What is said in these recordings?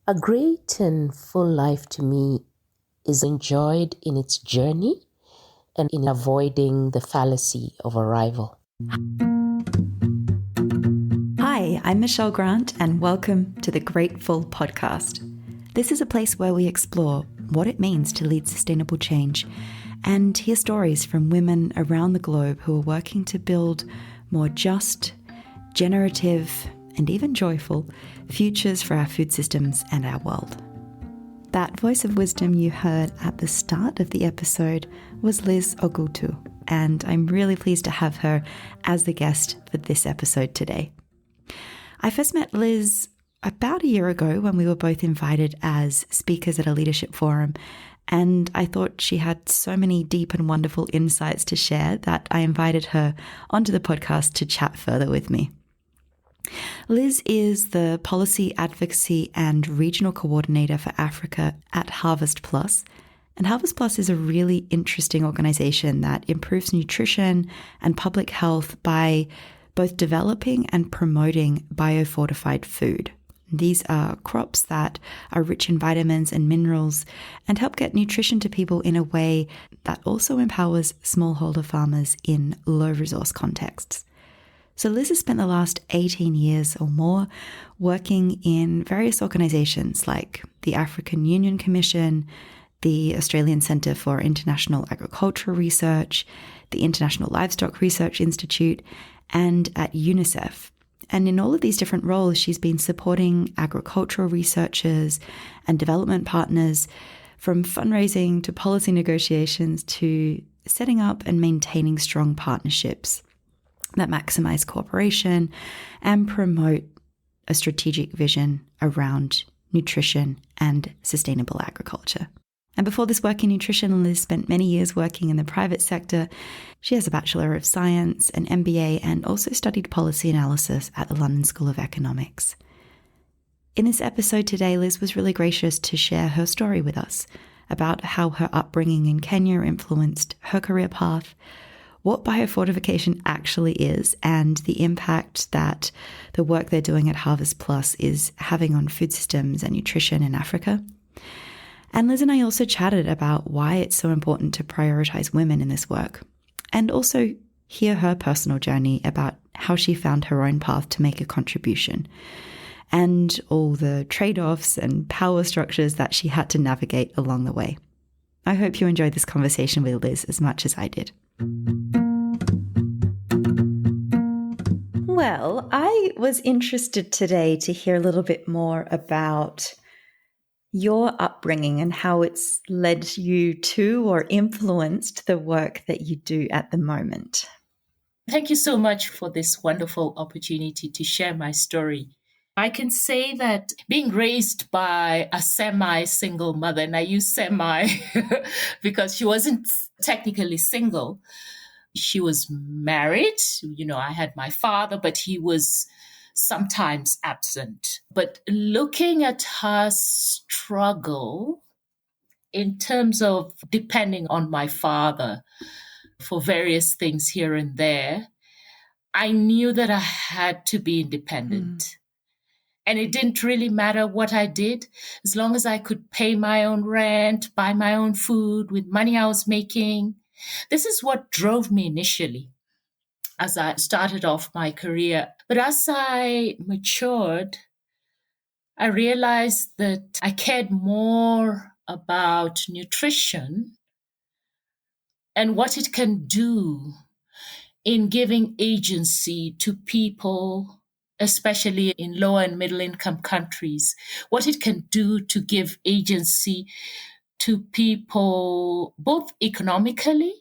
A great and full life to me is enjoyed in its journey and in avoiding the fallacy of arrival. Hi, I'm Michelle Grant, and welcome to the Grateful Podcast. This is a place where we explore what it means to lead sustainable change and hear stories from women around the globe who are working to build more just, generative, and even joyful futures for our food systems and our world. That voice of wisdom you heard at the start of the episode was Liz Ogutu, and I'm really pleased to have her as the guest for this episode today. I first met Liz about a year ago when we were both invited as speakers at a leadership forum, and I thought she had so many deep and wonderful insights to share that I invited her onto the podcast to chat further with me. Liz is the Policy, Advocacy and Regional Coordinator for Africa at HarvestPlus. And HarvestPlus is a really interesting organization that improves nutrition and public health by both developing and promoting biofortified food. These are crops that are rich in vitamins and minerals and help get nutrition to people in a way that also empowers smallholder farmers in low-resource contexts. So Liz has spent the last 18 years or more working in various organizations like the African Union Commission, the Australian Centre for International Agricultural Research, the International Livestock Research Institute, and at UNICEF. And in all of these different roles, she's been supporting agricultural researchers and development partners from fundraising to policy negotiations to setting up and maintaining strong partnerships that maximize cooperation and promote a strategic vision around nutrition and sustainable agriculture. And before this work in nutrition, Liz spent many years working in the private sector. She has a Bachelor of Science, an MBA, and also studied policy analysis at the London School of Economics. In this episode today, Liz was really gracious to share her story with us about how her upbringing in Kenya influenced her career path, what biofortification actually is, and the impact that the work they're doing at HarvestPlus is having on food systems and nutrition in Africa. And Liz and I also chatted about why it's so important to prioritize women in this work, and also hear her personal journey about how she found her own path to make a contribution, and all the trade-offs and power structures that she had to navigate along the way. I hope you enjoyed this conversation with Liz as much as I did. Well, I was interested today to hear a little bit more about your upbringing and how it's led you to or influenced the work that you do at the moment. Thank you so much for this wonderful opportunity to share my story. I can say that being raised by a semi-single mother, and I use semi because she wasn't technically single. She was married. I had my father, but he was sometimes absent. But looking at her struggle in terms of depending on my father for various things here and there, I knew that I had to be independent. And it didn't really matter what I did, as long as I could pay my own rent, buy my own food with money I was making. This is what drove me initially as I started off my career. But as I matured, I realized that I cared more about nutrition and what it can do in giving agency to people, especially in low and middle income countries, what it can do to give agency to people both economically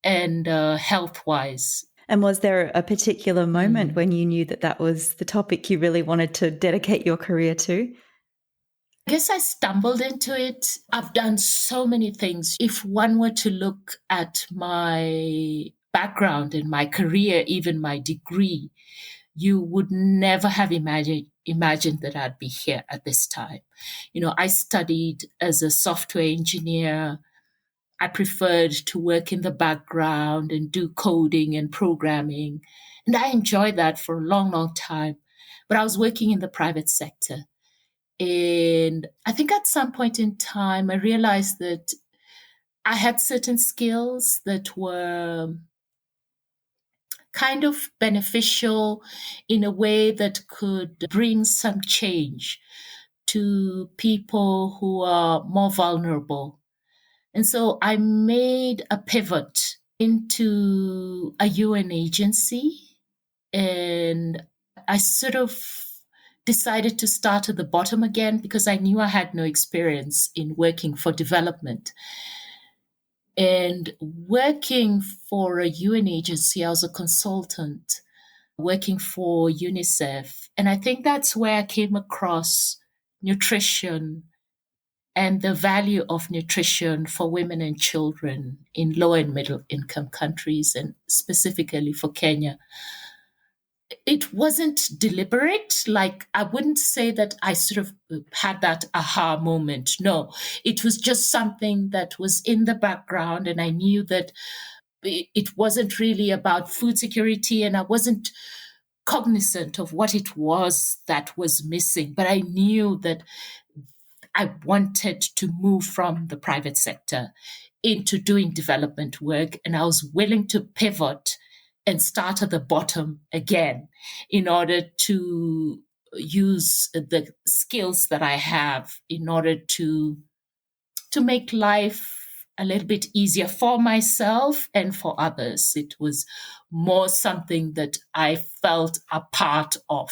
and health-wise. And was there a particular moment when you knew that that was the topic you really wanted to dedicate your career to? I guess I stumbled into it. I've done so many things. If one were to look at my background and my career, even my degree, you would never have imagined that I'd be here at this time. I studied as a software engineer. I preferred to work in the background and do coding and programming. And I enjoyed that for a long, long time. But I was working in the private sector. And I think at some point in time, I realized that I had certain skills that were kind of beneficial in a way that could bring some change to people who are more vulnerable. And so I made a pivot into a UN agency, and I sort of decided to start at the bottom again because I knew I had no experience in working for development. And working for a UN agency, I was a consultant working for UNICEF. And I think that's where I came across nutrition and the value of nutrition for women and children in low and middle income countries, and specifically for Kenya. It wasn't deliberate. Like, I wouldn't say that I sort of had that aha moment. No, it was just something that was in the background. And I knew that it wasn't really about food security, and I wasn't cognizant of what it was that was missing. But I knew that I wanted to move from the private sector into doing development work, and I was willing to pivot and start at the bottom again in order to use the skills that I have in order to make life a little bit easier for myself and for others. It was more something that I felt a part of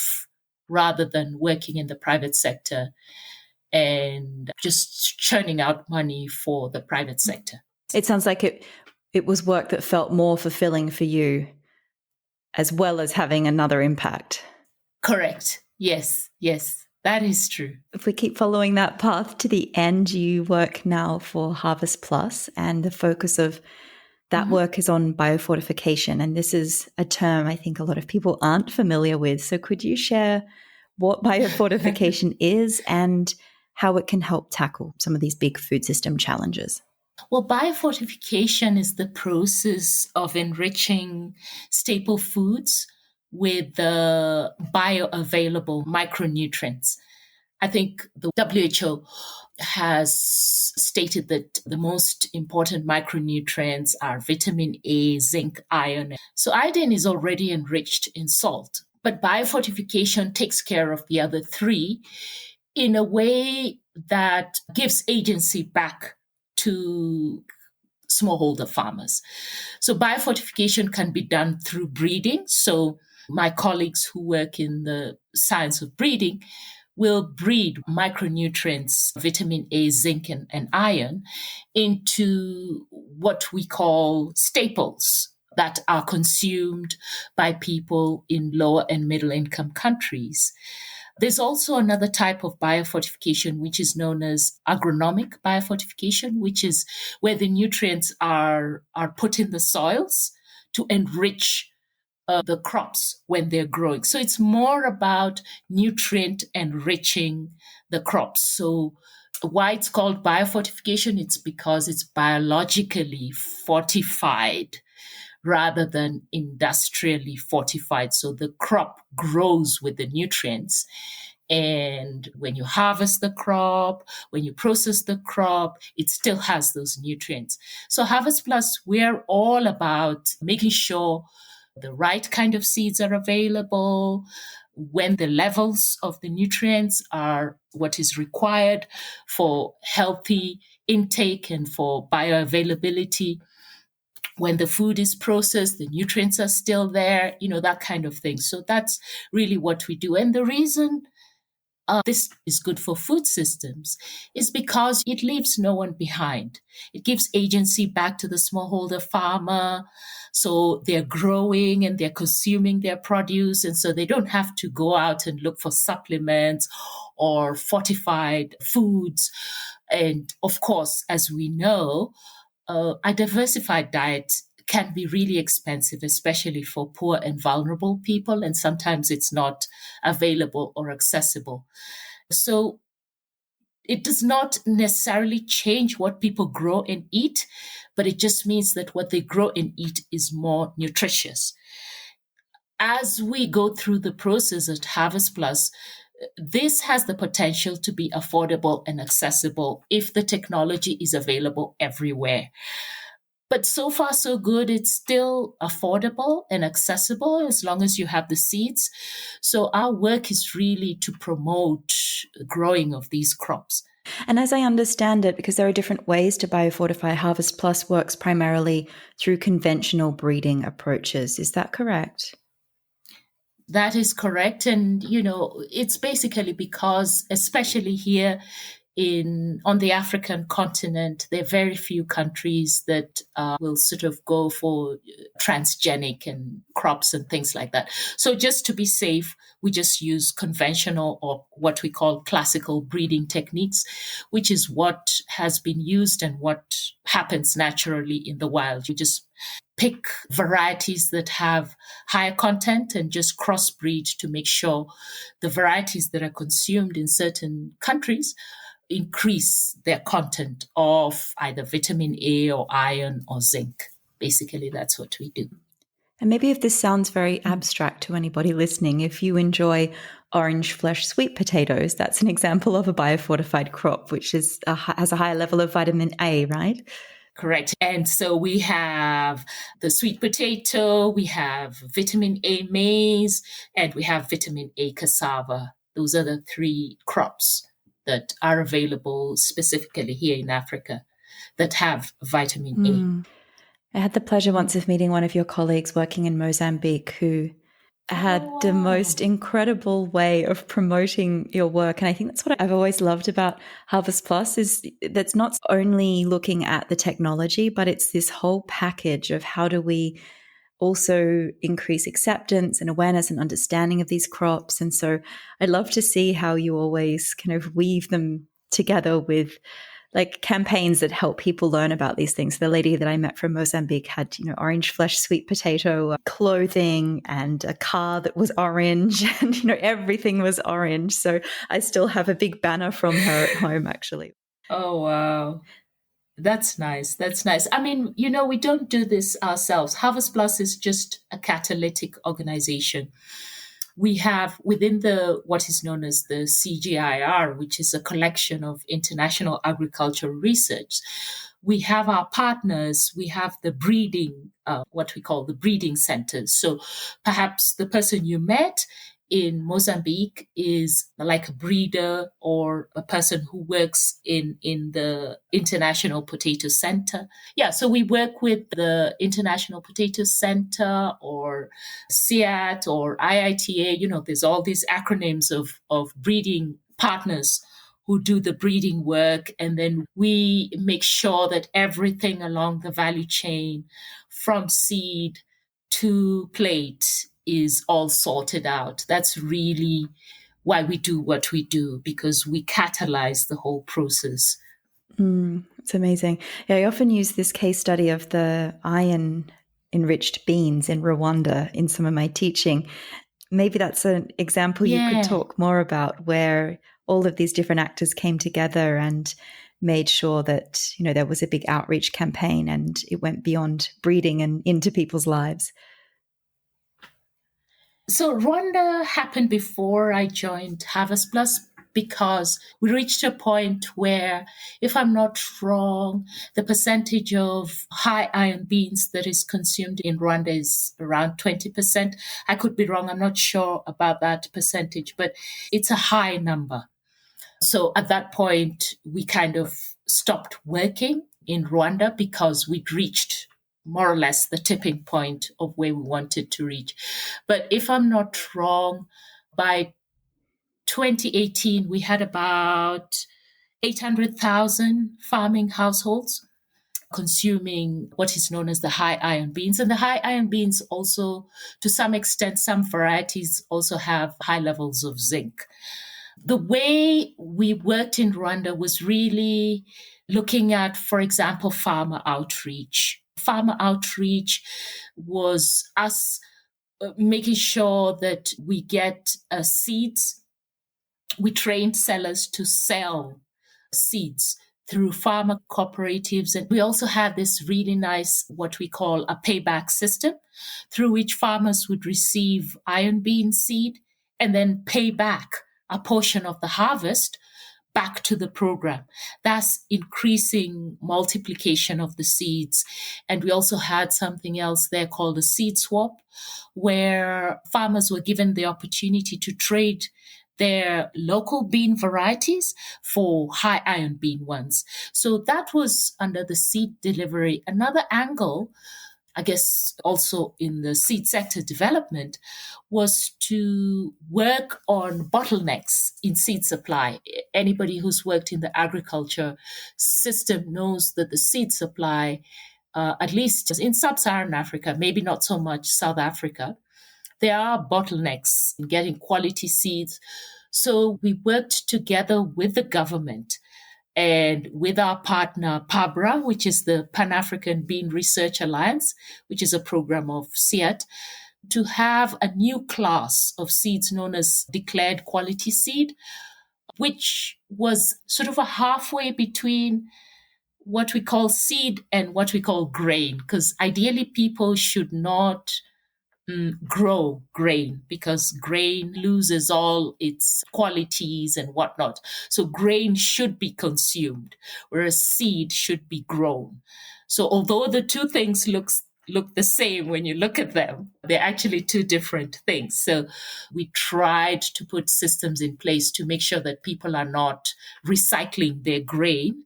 rather than working in the private sector and just churning out money for the private sector. It sounds like it was work that felt more fulfilling for you, as well as having another impact. Correct. Yes, that is true. If we keep following that path to the end, you work now for HarvestPlus, and the focus of that work is on biofortification. And this is a term I think a lot of people aren't familiar with. So could you share what biofortification is and how it can help tackle some of these big food system challenges? Well, biofortification is the process of enriching staple foods with the bioavailable micronutrients. I think the WHO has stated that the most important micronutrients are vitamin A, zinc, iron. So iodine is already enriched in salt, but biofortification takes care of the other three in a way that gives agency back to smallholder farmers. So biofortification can be done through breeding. So my colleagues who work in the science of breeding will breed micronutrients, vitamin A, zinc, and iron into what we call staples that are consumed by people in lower and middle income countries. There's also another type of biofortification, which is known as agronomic biofortification, which is where the nutrients are put in the soils to enrich the crops when they're growing. So it's more about nutrient enriching the crops. So why it's called biofortification, it's because it's biologically fortified rather than industrially fortified. So the crop grows with the nutrients. And when you harvest the crop, when you process the crop, it still has those nutrients. So HarvestPlus, we're all about making sure the right kind of seeds are available, when the levels of the nutrients are what is required for healthy intake and for bioavailability. When the food is processed, the nutrients are still there, that kind of thing. So that's really what we do. And the reason this is good for food systems is because it leaves no one behind. It gives agency back to the smallholder farmer. So they're growing and they're consuming their produce. And so they don't have to go out and look for supplements or fortified foods. And of course, as we know, a diversified diet can be really expensive, especially for poor and vulnerable people, and sometimes it's not available or accessible. So it does not necessarily change what people grow and eat, but it just means that what they grow and eat is more nutritious. As we go through the process at HarvestPlus, This has the potential to be affordable and accessible if the technology is available everywhere. But so far, so good. It's still affordable and accessible as long as you have the seeds. So our work is really to promote growing of these crops. And as I understand it, because there are different ways to biofortify, HarvestPlus works primarily through conventional breeding approaches. Is that correct? That is correct. And, it's basically because, especially here on the African continent, there are very few countries that will sort of go for transgenic and crops and things like that. So just to be safe, we just use conventional or what we call classical breeding techniques, which is what has been used and what happens naturally in the wild. You just pick varieties that have higher content and just crossbreed to make sure the varieties that are consumed in certain countries increase their content of either vitamin A or iron or zinc. Basically, that's what we do. And maybe if this sounds very abstract to anybody listening, if you enjoy orange flesh sweet potatoes, that's an example of a biofortified crop, which has a higher level of vitamin A, right? Correct. And so we have the sweet potato, we have vitamin A maize, and we have vitamin A cassava. Those are the three crops that are available specifically here in Africa that have vitamin A. I had the pleasure once of meeting one of your colleagues working in Mozambique who had the most incredible way of promoting your work. And I think that's what I've always loved about HarvestPlus is that's not only looking at the technology, but it's this whole package of how do we also increase acceptance and awareness and understanding of these crops. And so I'd love to see how you always kind of weave them together with like campaigns that help people learn about these things. The lady that I met from Mozambique had, orange flesh sweet potato clothing and a car that was orange and, everything was orange. So I still have a big banner from her at home, actually. Oh, wow. That's nice. That's nice. I mean, we don't do this ourselves. HarvestPlus is just a catalytic organization. We have within what is known as the CGIR, which is a collection of international agricultural research. We have our partners. We have the breeding, what we call the breeding centers. So perhaps the person you met in Mozambique is like a breeder or a person who works in the International Potato Center. Yeah, so we work with the International Potato Center or SIAT or IITA. There's all these acronyms of breeding partners who do the breeding work. And then we make sure that everything along the value chain from seed to plate is all sorted out. That's really why we do what we do, because we catalyze the whole process. It's amazing. Yeah, I often use this case study of the iron enriched beans in Rwanda in some of my teaching. Maybe that's an example you could talk more about, where all of these different actors came together and made sure that, there was a big outreach campaign and it went beyond breeding and into people's lives. So Rwanda happened before I joined HarvestPlus because we reached a point where, if I'm not wrong, the percentage of high iron beans that is consumed in Rwanda is around 20%. I could be wrong. I'm not sure about that percentage, but it's a high number. So at that point, we kind of stopped working in Rwanda because we'd reached more or less the tipping point of where we wanted to reach. But if I'm not wrong, by 2018, we had about 800,000 farming households consuming what is known as the high iron beans. And the high iron beans also, to some extent, some varieties also have high levels of zinc. The way we worked in Rwanda was really looking at, for example, farmer outreach. Farmer outreach was us making sure that we get seeds. We trained sellers to sell seeds through farmer cooperatives. And we also had this really nice, what we call a payback system, through which farmers would receive iron bean seed and then pay back a portion of the harvest back to the program. That's increasing multiplication of the seeds. And we also had something else there called a seed swap, where farmers were given the opportunity to trade their local bean varieties for high iron bean ones. So that was under the seed delivery. Another angle, I guess also in the seed sector development, was to work on bottlenecks in seed supply. Anybody who's worked in the agriculture system knows that the seed supply, at least in sub-Saharan Africa, maybe not so much South Africa, there are bottlenecks in getting quality seeds. So we worked together with the government and with our partner PABRA, which is the Pan-African Bean Research Alliance, which is a program of SEAT, to have a new class of seeds known as declared quality seed, which was sort of a halfway between what we call seed and what we call grain, because ideally people should not grow grain because grain loses all its qualities and whatnot. So grain should be consumed, whereas seed should be grown. So although the two things look the same when you look at them, they're actually two different things. So we tried to put systems in place to make sure that people are not recycling their grain,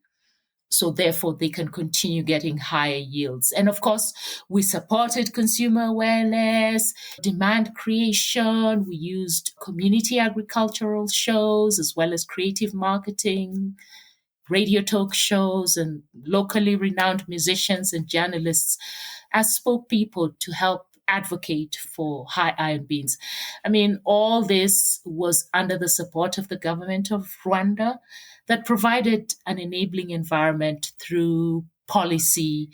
so therefore they can continue getting higher yields. And of course, we supported consumer awareness, demand creation. We used community agricultural shows as well as creative marketing, radio talk shows, and locally renowned musicians and journalists as spokespeople to help advocate for high iron beans. I mean, all this was under the support of the government of Rwanda that provided an enabling environment through policy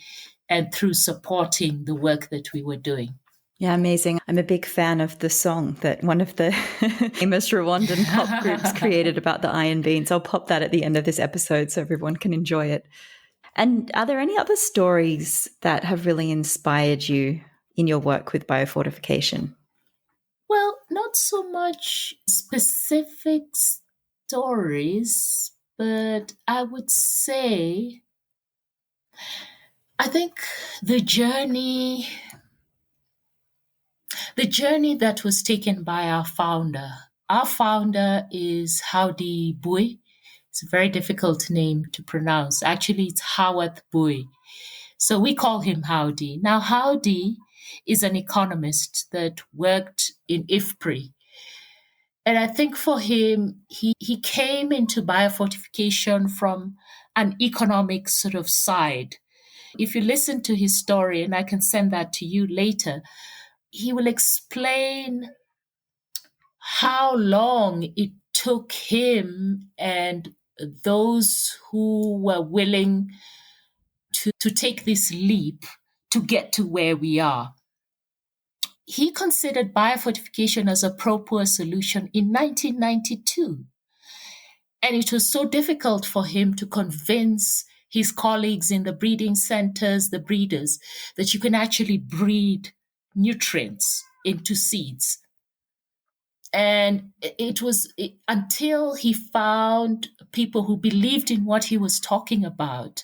and through supporting the work that we were doing. Yeah, amazing. I'm a big fan of the song that one of the famous Rwandan pop groups created about the iron beans. I'll pop that at the end of this episode so everyone can enjoy it. And are there any other stories that have really inspired you in your work with biofortification? Well, not so much specific stories, but I would say, I think the journey that was taken by our founder. Our founder is Howdy Bui. It's a very difficult name to pronounce. Actually, it's Howard Bui. So we call him Howdy. Now, Howdy is an economist that worked in IFPRI. And I think for him, he came into biofortification from an economic sort of side. If you listen to his story, and I can send that to you later, he will explain how long it took him and those who were willing to take this leap to get to where we are. He considered biofortification as a pro-poor solution in 1992. And it was so difficult for him to convince his colleagues in the breeding centers, the breeders, that you can actually breed nutrients into seeds. And it was until he found people who believed in what he was talking about.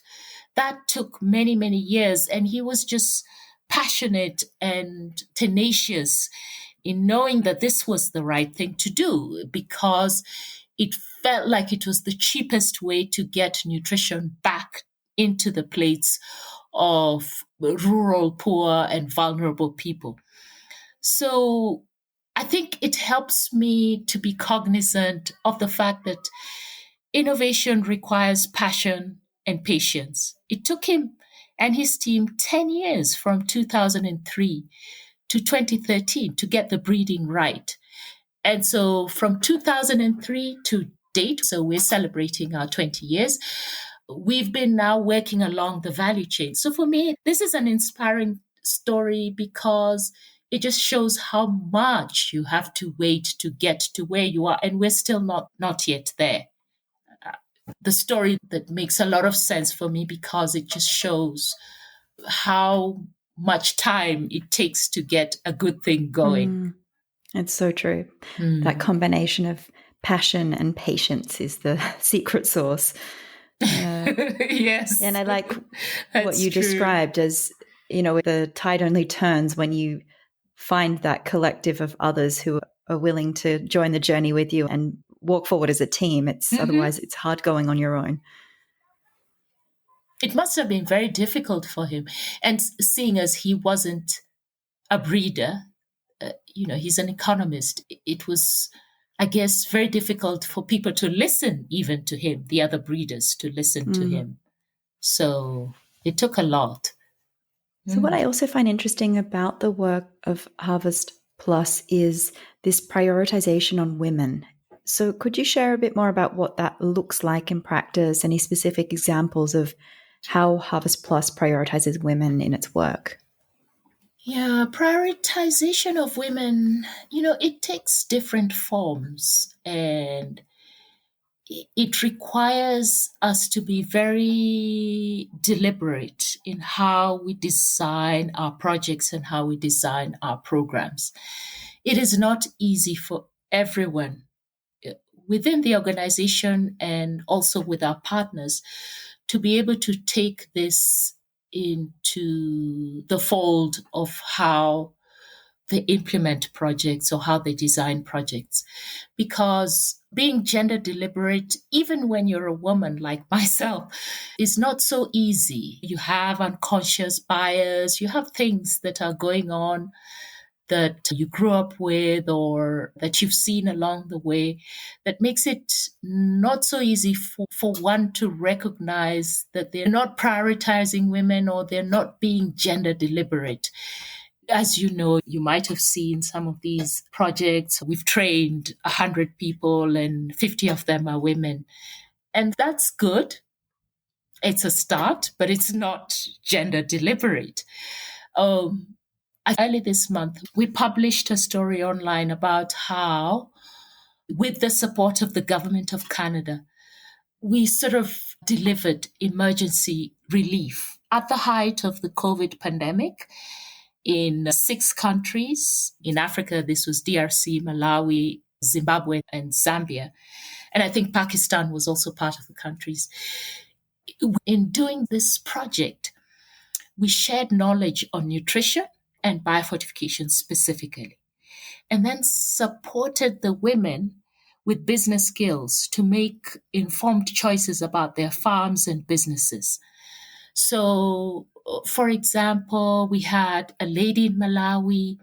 That took many, many years. And he was just passionate and tenacious in knowing that this was the right thing to do because it felt like it was the cheapest way to get nutrition back into the plates of rural, poor, and vulnerable people. So I think it helps me to be cognizant of the fact that innovation requires passion and patience. It took him and his team 10 years from 2003 to 2013 to get the breeding right. And so from 2003 to date, so we're celebrating our 20 years, we've been now working along the value chain. So for me, this is an inspiring story because it just shows how much you have to wait to get to where you are. And we're still not yet there. The story that makes a lot of sense for me because it just shows how much time it takes to get a good thing going. It's so true. That combination of passion and patience is the secret sauce. Yes. And I like what That's you true. described as, the tide only turns when you find that collective of others who are willing to join the journey with you and walk forward as a team. Otherwise it's hard going on your own. It must have been very difficult for him. And seeing as he wasn't a breeder, he's an economist. It was, I guess, very difficult for people to listen even to him, the other breeders to listen to him. So it took a lot. So what I also find interesting about the work of Harvest Plus is this prioritization on women. So could you share a bit more about what that looks like in practice, any specific examples of how Harvest Plus prioritizes women in its work? Yeah, prioritization of women, it takes different forms, and it requires us to be very deliberate in how we design our projects and how we design our programs. It is not easy for everyone within the organization and also with our partners to be able to take this into the fold of how they implement projects or how they design projects. Because being gender deliberate, even when you're a woman like myself, is not so easy. You have unconscious bias, you have things that are going on that you grew up with or that you've seen along the way that makes it not so easy for one to recognize that they're not prioritizing women or they're not being gender deliberate. As you know, you might have seen some of these projects. We've trained 100 people and 50 of them are women. And that's good. It's a start, but it's not gender deliberate. Early this month, we published a story online about how, with the support of the government of Canada, we sort of delivered emergency relief at the height of the COVID pandemic in 6 countries. In Africa, this was DRC, Malawi, Zimbabwe, and Zambia. And I think Pakistan was also part of the countries. In doing this project, we shared knowledge on nutrition and biofortification specifically, and then supported the women with business skills to make informed choices about their farms and businesses. So, for example, we had a lady in Malawi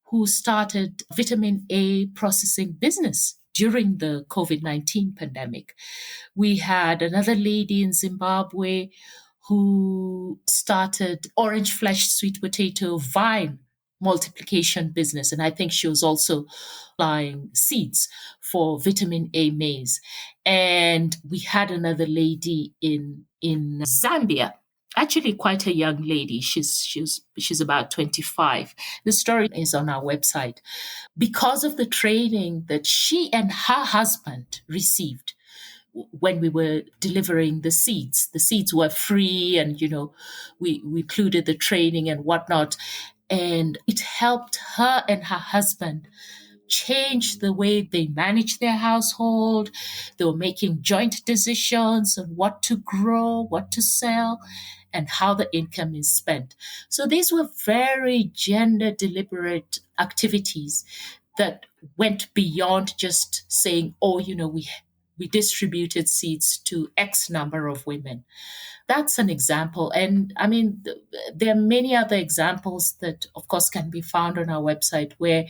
who started vitamin A processing business during the COVID-19 pandemic. We had another lady in Zimbabwe who started orange flesh sweet potato vine multiplication business. And I think she was also buying seeds for vitamin A maize. And we had another lady in Zambia, actually quite a young lady. She's about 25. The story is on our website. Because of the training that she and her husband received when we were delivering the seeds were free, and we included the training and whatnot, and it helped her and her husband change the way they manage their household. They were making joint decisions on what to grow, what to sell, and how the income is spent. So these were very gender deliberate activities that went beyond just saying, we distributed seeds to X number of women. That's an example. And I mean, there are many other examples that, of course, can be found on our website where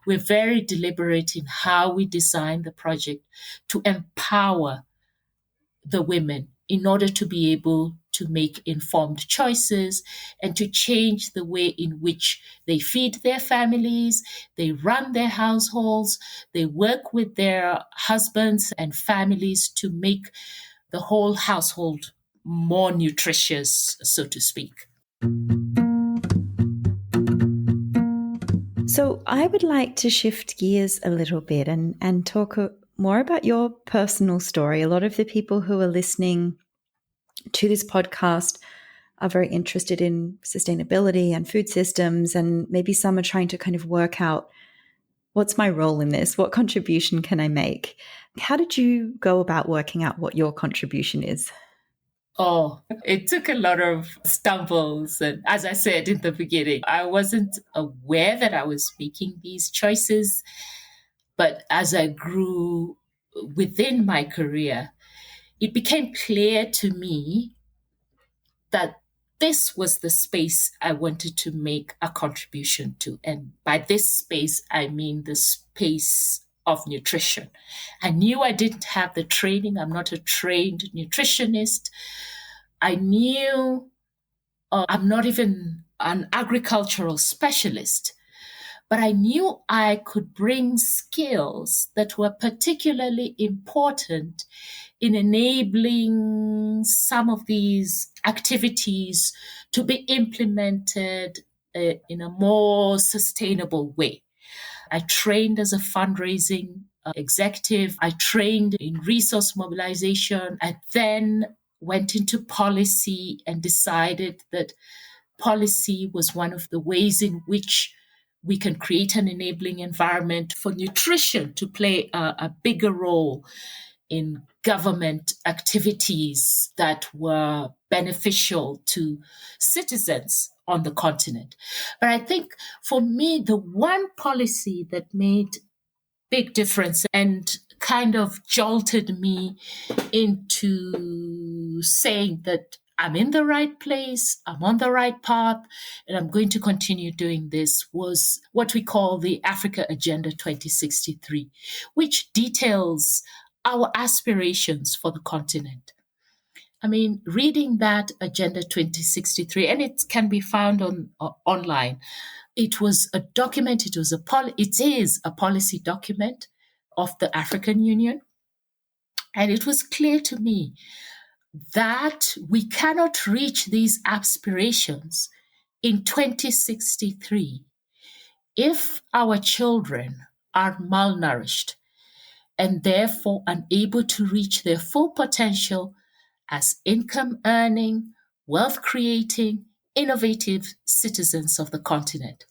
we're very deliberate in how we design the project to empower the women in order to be able to make informed choices and to change the way in which they feed their families, they run their households, they work with their husbands and families to make the whole household more nutritious, so to speak. So I would like to shift gears a little bit and talk more about your personal story. A lot of the people who are listening to this podcast are very interested in sustainability and food systems, and maybe some are trying to kind of work out What's my role in this? What contribution can I make? How did you go about working out what your contribution is? Oh, it took a lot of stumbles. And as I said in the beginning, I wasn't aware that I was making these choices. But as I grew within my career, it became clear to me that this was the space I wanted to make a contribution to. And by this space, I mean the space of nutrition. I knew I didn't have the training. I'm not a trained nutritionist. I knew I'm not even an agricultural specialist, but I knew I could bring skills that were particularly important in enabling some of these activities to be implemented in a more sustainable way. I trained as a fundraising executive. I trained in resource mobilization. I then went into policy and decided that policy was one of the ways in which we can create an enabling environment for nutrition to play a bigger role in government activities that were beneficial to citizens on the continent. But I think for me, the one policy that made big difference and kind of jolted me into saying that I'm in the right place, I'm on the right path, and I'm going to continue doing this was what we call the Africa Agenda 2063, which details our aspirations for the continent. I mean, reading that Agenda 2063, and it can be found on online. It was a document. It is a policy document of the African Union, and it was clear to me that we cannot reach these aspirations in 2063 if our children are malnourished and therefore unable to reach their full potential as income earning, wealth creating, innovative citizens of the continent.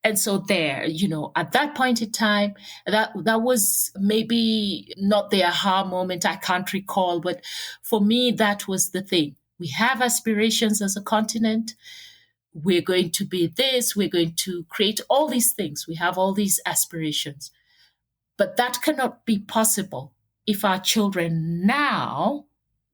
And so there, at that point in time, that was maybe not the aha moment, I can't recall, but for me, that was the thing. We have aspirations as a continent. We're going to be this, we're going to create all these things. We have all these aspirations. But that cannot be possible if our children now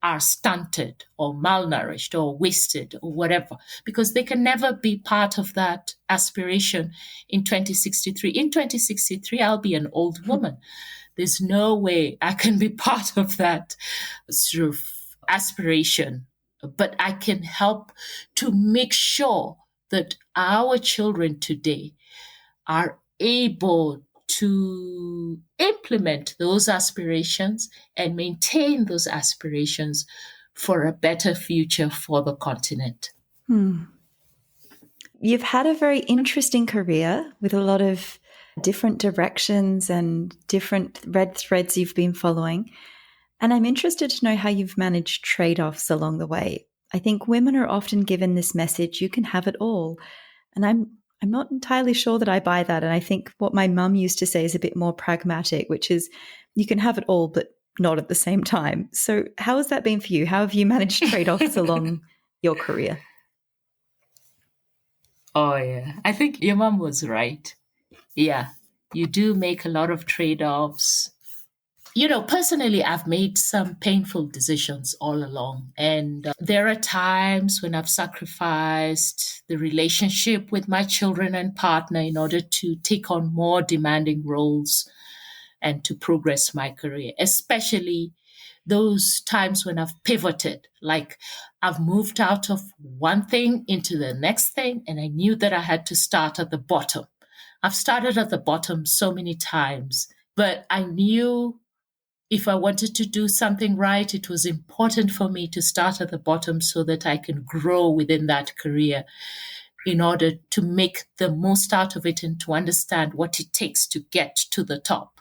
are stunted or malnourished or wasted or whatever, because they can never be part of that aspiration in 2063. In 2063, I'll be an old woman. There's no way I can be part of that sort of aspiration, but I can help to make sure that our children today are able to implement those aspirations and maintain those aspirations for a better future for the continent. You've had a very interesting career with a lot of different directions and different red threads you've been following. And I'm interested to know how you've managed trade-offs along the way. I think women are often given this message, you can have it all. And I'm not entirely sure that I buy that. And I think what my mum used to say is a bit more pragmatic, which is you can have it all, but not at the same time. So how has that been for you? How have you managed trade-offs along your career? Oh, yeah. I think your mum was right. Yeah, you do make a lot of trade-offs. Personally, I've made some painful decisions all along. And there are times when I've sacrificed the relationship with my children and partner in order to take on more demanding roles and to progress my career, especially those times when I've pivoted, like I've moved out of one thing into the next thing, and I knew that I had to start at the bottom. I've started at the bottom so many times, but I knew if I wanted to do something right, it was important for me to start at the bottom so that I can grow within that career in order to make the most out of it and to understand what it takes to get to the top.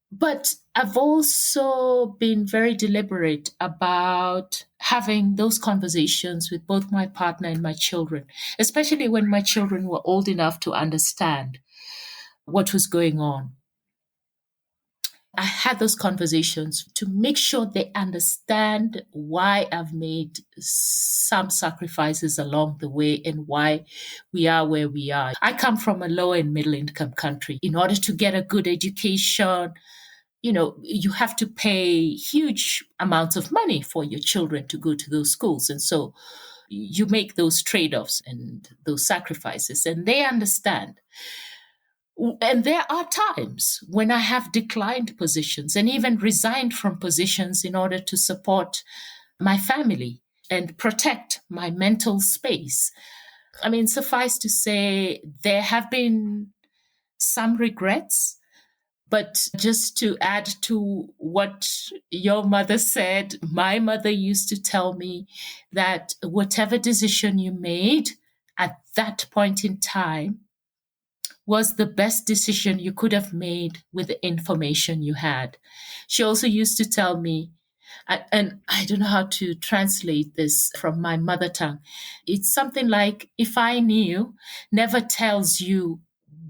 But I've also been very deliberate about having those conversations with both my partner and my children, especially when my children were old enough to understand. what was going on. I had those conversations to make sure they understand why I've made some sacrifices along the way and why we are where we are. I come from a low and middle income country. In order to get a good education, you have to pay huge amounts of money for your children to go to those schools. And so you make those trade-offs and those sacrifices, and they understand. And there are times when I have declined positions and even resigned from positions in order to support my family and protect my mental space. I mean, suffice to say, there have been some regrets. But just to add to what your mother said, my mother used to tell me that whatever decision you made at that point in time was the best decision you could have made with the information you had. She also used to tell me, and I don't know how to translate this from my mother tongue. It's something like, if I knew, never tells you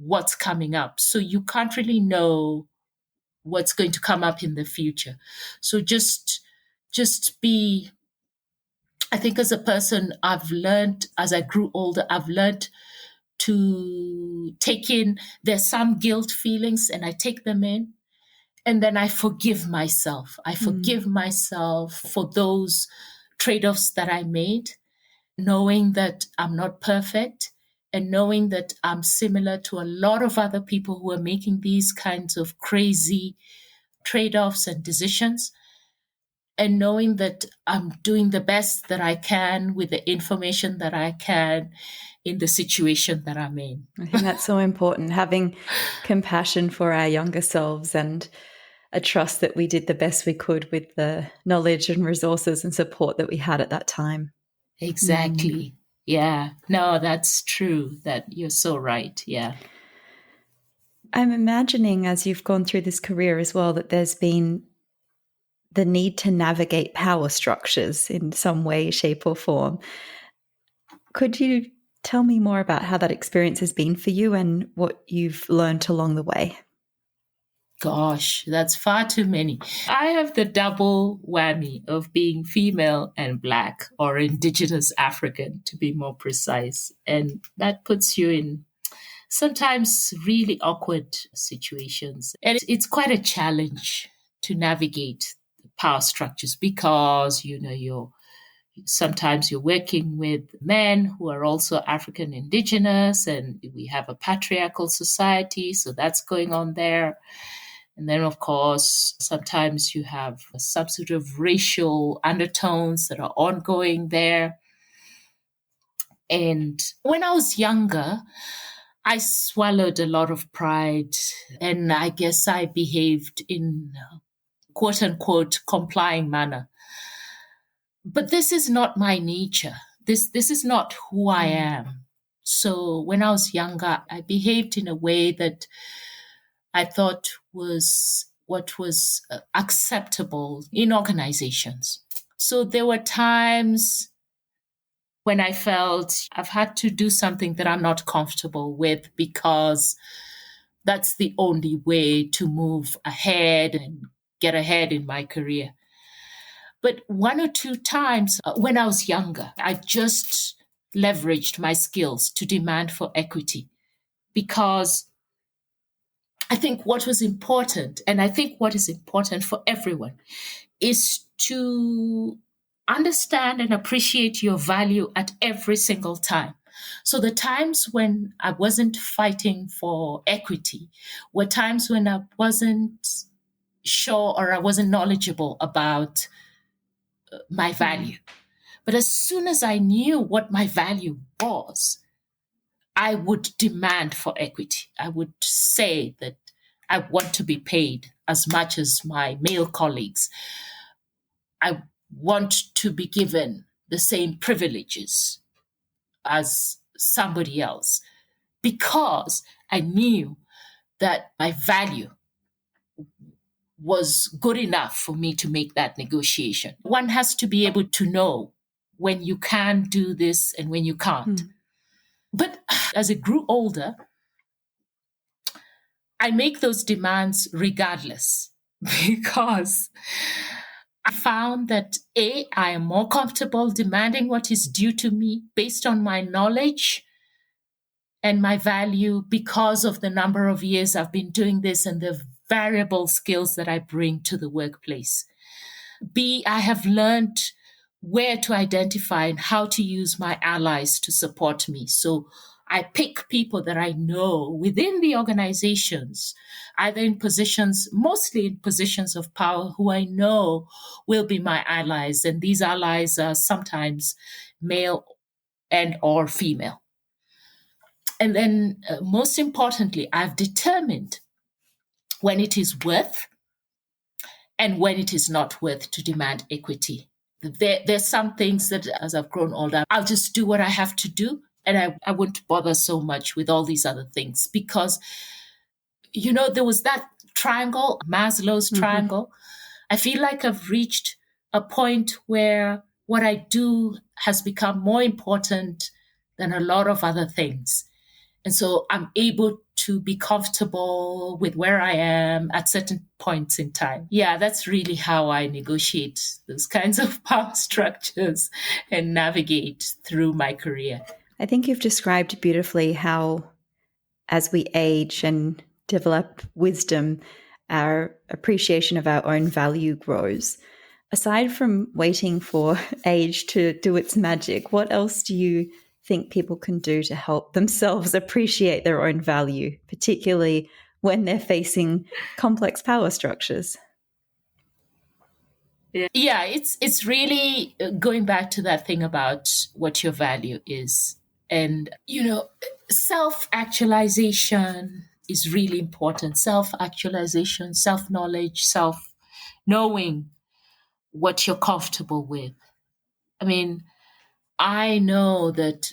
what's coming up. So you can't really know what's going to come up in the future. So just be, I think as a person, I've learned, as I grew older, I've learned to take in, there's some guilt feelings and I take them in. And then I forgive myself. I forgive myself for those trade-offs that I made, knowing that I'm not perfect and knowing that I'm similar to a lot of other people who are making these kinds of crazy trade-offs and decisions, and knowing that I'm doing the best that I can with the information that I can in the situation that I'm in. I think that's so important, having compassion for our younger selves and a trust that we did the best we could with the knowledge and resources and support that we had at that time. Exactly. Yeah. No, that's true. That you're so right. Yeah. I'm imagining, as you've gone through this career as well, that there's been the need to navigate power structures in some way, shape, or form. Could you tell me more about how that experience has been for you and what you've learned along the way? Gosh, that's far too many. I have the double whammy of being female and Black, or Indigenous African, to be more precise. And that puts you in sometimes really awkward situations. And it's quite a challenge to navigate power structures because, sometimes you're working with men who are also African Indigenous, and we have a patriarchal society, so that's going on there. And then, of course, sometimes you have some sort of racial undertones that are ongoing there. And when I was younger, I swallowed a lot of pride, and I guess I behaved in quote unquote complying manner. But this is not my nature. This is not who I am. So when I was younger, I behaved in a way that I thought was what was acceptable in organizations. So there were times when I felt I've had to do something that I'm not comfortable with because that's the only way to move ahead and get ahead in my career. But one or two times when I was younger, I just leveraged my skills to demand for equity because I think what was important, and I think what is important for everyone, is to understand and appreciate your value at every single time. So the times when I wasn't fighting for equity were times when I wasn't sure or I wasn't knowledgeable about my value. But as soon as I knew what my value was, I would demand for equity. I would say that I want to be paid as much as my male colleagues. I want to be given the same privileges as somebody else because I knew that my value was good enough for me to make that negotiation. One has to be able to know when you can do this and when you can't. But as I grew older, I make those demands regardless because I found that I am more comfortable demanding what is due to me based on my knowledge and my value because of the number of years I've been doing this and the variable skills that I bring to the workplace. B, I have learned where to identify and how to use my allies to support me. So I pick people that I know within the organizations, either in positions, mostly in positions of power, who I know will be my allies. And these allies are sometimes male and or female. And then most importantly, I've determined when it is worth and when it is not worth to demand equity. There's some things that as I've grown older, I'll just do what I have to do. And I wouldn't bother so much with all these other things because, there was that triangle, Maslow's triangle. I feel like I've reached a point where what I do has become more important than a lot of other things. And so I'm able to be comfortable with where I am at certain points in time. Yeah, that's really how I negotiate those kinds of power structures and navigate through my career. I think you've described beautifully how, as we age and develop wisdom, our appreciation of our own value grows. Aside from waiting for age to do its magic, what else do you think people can do to help themselves appreciate their own value, particularly when they're facing complex power structures? Yeah, it's really going back to that thing about what your value is. And, self-actualization is really important. Self-actualization, self-knowledge, self-knowing what you're comfortable with. I mean, I know that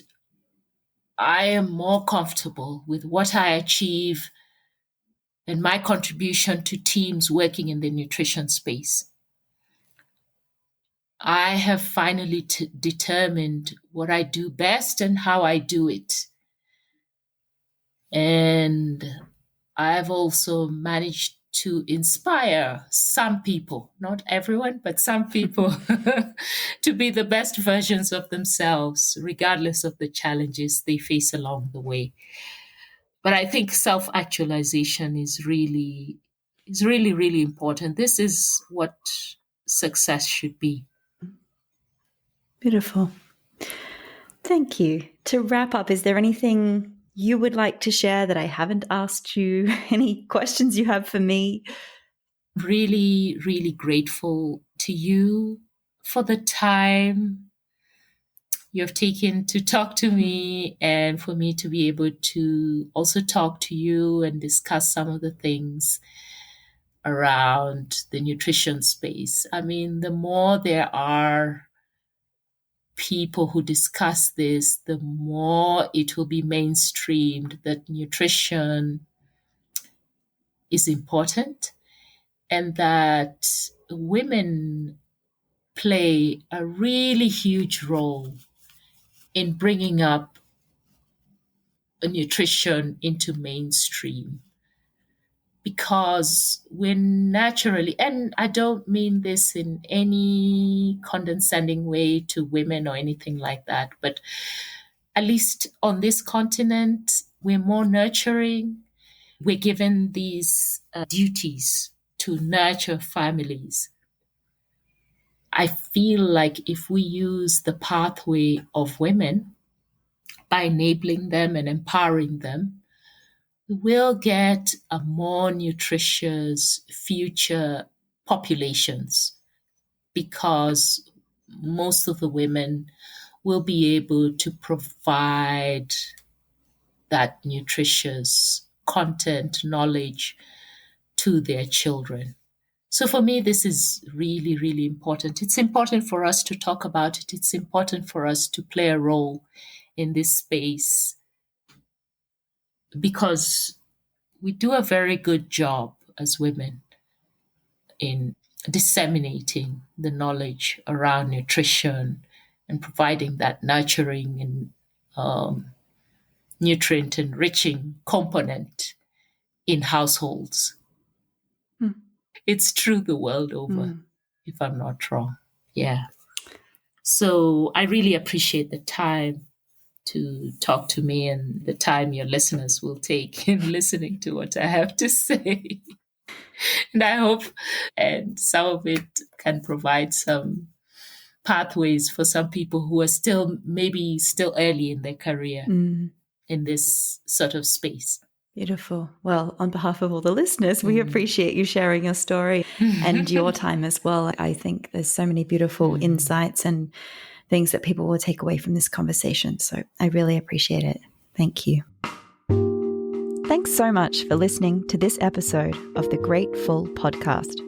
I am more comfortable with what I achieve and my contribution to teams working in the nutrition space. I have finally determined what I do best and how I do it. And I've also managed to inspire some people, not everyone, but some people to be the best versions of themselves, regardless of the challenges they face along the way. But I think self-actualization is really, really important. This is what success should be. Beautiful. Thank you. To wrap up, is there anything you would like to share that I haven't asked you? Any questions you have for me? Really, really grateful to you for the time you've taken to talk to me and for me to be able to also talk to you and discuss some of the things around the nutrition space. I mean, the more there are people who discuss this, the more it will be mainstreamed that nutrition is important and that women play a really huge role in bringing up nutrition into mainstream. Because we're naturally, and I don't mean this in any condescending way to women or anything like that, but at least on this continent, we're more nurturing. We're given these duties to nurture families. I feel like if we use the pathway of women by enabling them and empowering them, we will get a more nutritious future populations because most of the women will be able to provide that nutritious content, knowledge to their children. So for me, this is really, really important. It's important for us to talk about it. It's important for us to play a role in this space because we do a very good job as women in disseminating the knowledge around nutrition and providing that nurturing and nutrient enriching component in households. It's true the world over, if I'm not wrong. Yeah. So I really appreciate the time to talk to me and the time your listeners will take in listening to what I have to say. And I hope and some of it can provide some pathways for some people who are maybe still early in their career in this sort of space. Beautiful. Well, on behalf of all the listeners, we appreciate you sharing your story and your time as well. I think there's so many beautiful insights and things that people will take away from this conversation. So I really appreciate it. Thank you. Thanks so much for listening to this episode of the Grateful Podcast.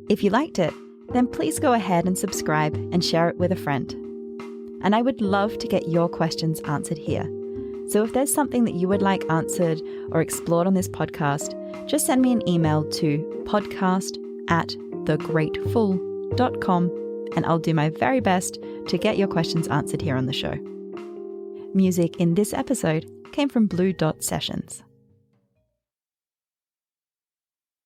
If you liked it, then please go ahead and subscribe and share it with a friend. And I would love to get your questions answered here. So if there's something that you would like answered or explored on this podcast, just send me an email to podcast@thegrateful.com and I'll do my very best to get your questions answered here on the show. Music in this episode came from Blue Dot Sessions.